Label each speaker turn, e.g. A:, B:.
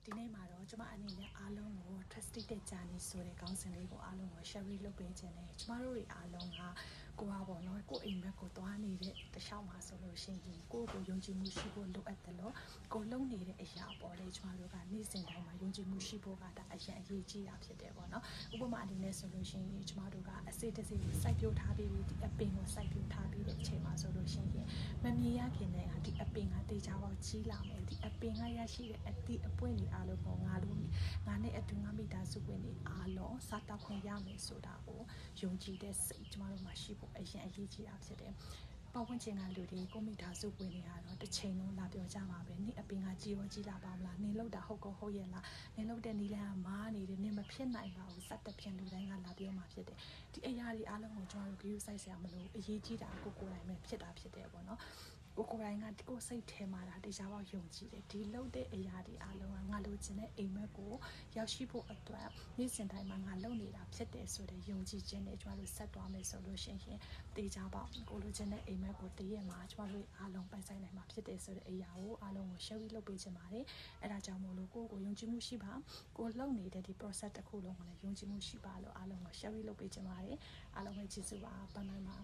A: ဒီနေ့မှာတော့ကျမအနေနဲ့အားလုံးကို trusted တဲ့ journey ဆိုတဲ့ခေါင်းစဉ်လေးကိုအားလုံးကို share လုပ်ပေးခြင်းနဲ့ကျမတို့တွေအားလုံးကကိုယ်ပေါ့နော်ကိုယ်အိမ်မက်ကိုသွားနေတဲ့တခြားမှာဆိုလို့ရှိရင်ကိုယ့်ကိုယုံကြည်မှုရှိဖို့လိုအပ်တယ်လို့ကိုယ်လုံနေတဲ့အရာပေါ်လေကျမတို့ကနေ့စဉ်တိုင်းမှာယုံကြည်မှုရှိဖို့ကဒါအရင်အရေးကြီးတာဖြစ်တယ်ပေါ့နော်ဥပမာအနေနဲ့ဆိုလို့ရှိရင်ကျမတို့ကအစိတ်တစိတ်စိုက်ပျိုးထားပြီးဒီအပင်ကိုစိုက်ပျိုးထားပြီးတဲ့အချိန်မှာဆိုလို့ရှိရင်မမြင်ရခင်တည်းကဒီအပင်ကတေချာပေါက်ကြီးလာမယ်ဒီအပင်ကရရှိတဲ့အသည့်အပွင့်တွေအားလုံးကိုငါနဲ့အတူငါမိသားစုဝင်တွေအားလုံးစားတောက်ခွင့်ရမယ်ဆိုတာကိုယုံကြည်တဲ့စိတ်ကျမတို့မှာရှိဖို့အရင်အရေးကြီးတာဖြစ်တယ်ပတ်ဝန်းကျင်ကလူတွေကိုမိသားစုဝင်တွေကတော့တစ်ချိန်လုံးလာပြောကြမှာပဲနင်အပင်ကကြီးရောကြီးလာပါမလားနင်လောက်တာဟုတ်ကောဟုတ်ရဲ့လားနင်လောက်တဲ့နီလန်းကမားနေတယ်နင်မဖြစ်နိုင်ပါဘူးစတဲ့ဖြင့်လူတိုင်းကလာပြောမှာဖြစ်တယ်ဒီအရာတွေအားလုံးကိုကျမတို့ view site ဆရာမလို့အရေးကြီးတာကိုယ်တိုင်ပဲဖြစ်တာဖြစ်တယ်ပေါ့နော်ကိုယ်တိုင်ကကိုယ်စိတ်ထဲမှာဒါတရားပေါက်ယုံကြည်တယ်ဒီလောက်တဲ့အရာတွေအားလုံးကငါလိုချင်တဲ့အိမ်မက်ကိုရောက်ရှိဖို့အတွက်နေ့စဉ်တိုင်းမှာငါလုပ်နေတာဖြစ်တယ်ဆိုတဲ့ယုံကြည်ခြင်းနဲ့ကျမတို့ဆက်သွားမယ်ဆိုလို့ရှိရင်တရားပေါက်ကိုလိုချင်တဲ့အိမ်မက်ကိုတည့်ရမှာကျမတို့အားလုံးပိုင်ဆိုင်နိုင်မှာဖြစ်တယ်ဆိုတဲ့အရာကိုအားလုံးကို share လုပ်ပေးချင်ပါတယ်အဲ့ဒါကြောင့်မို့လို့ကိုယုံကြည်မှုရှိပါကိုလုပ်နေတဲ့ဒီ process တစ်ခုလုံးကိုလည်းယုံကြည်မှုရှိပါလို့အားလုံးကို share လုပ်ပေးချင်ပါတယ်အားလုံးပဲကျေးဇူးပါပန်းပန်းပါ